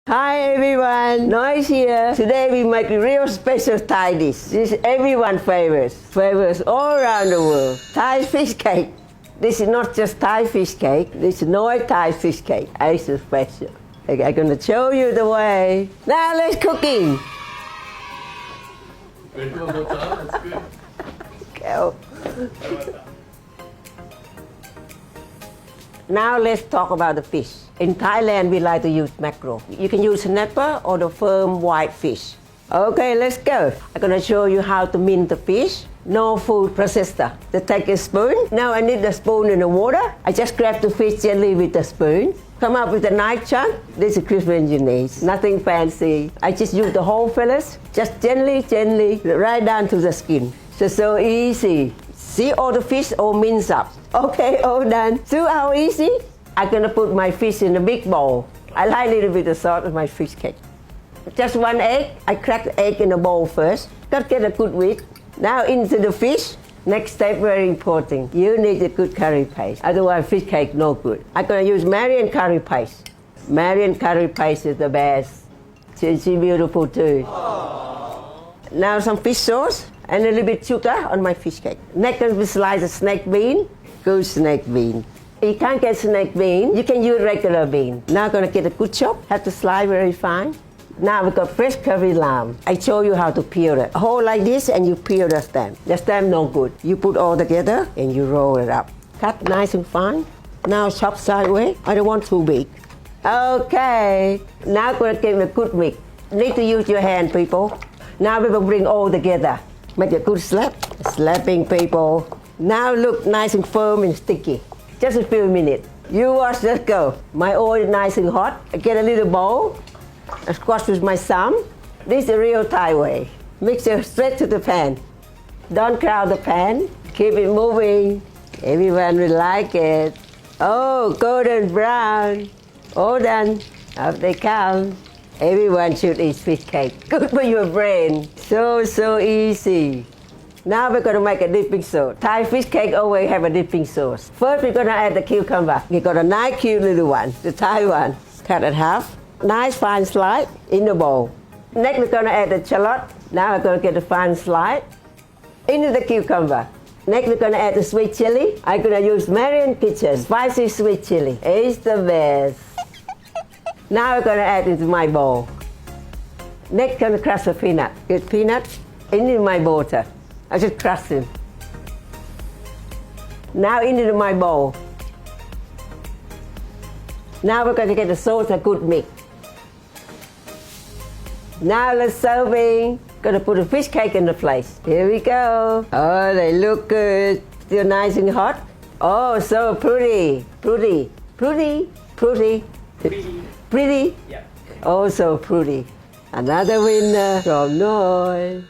Hi everyone, Noise here. Today we make a real special Thai dish. This is everyone's favorites all around the world. Thai fish cake. This is not just Thai fish cake, this is Noi Thai fish cake. It's special. I'm gonna show you the way. Now let's cooking. That's good. Go. Now let's talk about the fish. In Thailand, we like to use mackerel. You can use snapper or the firm white fish. Okay, let's go. I'm gonna show you how to mint the fish. No food processor. Just take a spoon. Now I need the spoon in the water. I just grab the fish gently with the spoon. Come up with a nice chunk. This is crisp mayonnaise. Nothing fancy. I just use the whole fillets. Just gently, right down to the skin. So easy. See all the fish all minced up. Okay, all done. See how easy? I'm gonna put my fish in a big bowl. I like a little bit of salt on my fish cake. Just one egg. I crack the egg in a bowl first. Gotta get a good whisk. Now into the fish. Next step, very important. You need a good curry paste. Otherwise, fish cake no good. I'm gonna use Marian curry paste. Marian curry paste is the best. She's beautiful too. Aww. Now some fish sauce and a little bit sugar on my fish cake. Next, we slice a snake bean. Good snake bean. You can't get snake bean, you can use regular bean. Now I'm gonna get a good chop. Have to slice very fine. Now we got fresh curry lamb. I show you how to peel it. Hold like this and you peel the stem. The stem no good. You put all together and you roll it up. Cut nice and fine. Now chop sideways. I don't want too big. Okay. Now we're gonna give it a good mix. Need to use your hand, people. Now we will bring all together. Make a good slap. Slapping, people. Now look nice and firm and sticky. Just a few minutes. You watch, let's go. My oil is nice and hot. I get a little bowl. I squash with my thumb. This is the real Thai way. Mix it straight to the pan. Don't crowd the pan. Keep it moving. Everyone will like it. Oh, golden brown. All done. Up they come. Everyone should eat fish cake. Good for your brain. So easy. Now we're gonna make a dipping sauce. Thai fish cake always have a dipping sauce. First we're gonna add the cucumber. We got a nice cute little one, the Thai one. Cut it half. Nice fine slice in the bowl. Next we're gonna add the shallot. Now we're gonna get the fine slice into the cucumber. Next we're gonna add the sweet chili. I'm gonna use Marian Kitchen spicy sweet chili. It's the best. Now we're gonna add it into my bowl. Next gonna crush the peanut. Get peanut into my butter. I just crush them. Now into my bowl. Now we're going to get the sauce a good mix. Now let's serving. Gonna put a fish cake in the place. Here we go. Oh, they look good. Still nice and hot. Oh, so pretty. Pretty. Yeah. Oh, so pretty. Another winner from Noi.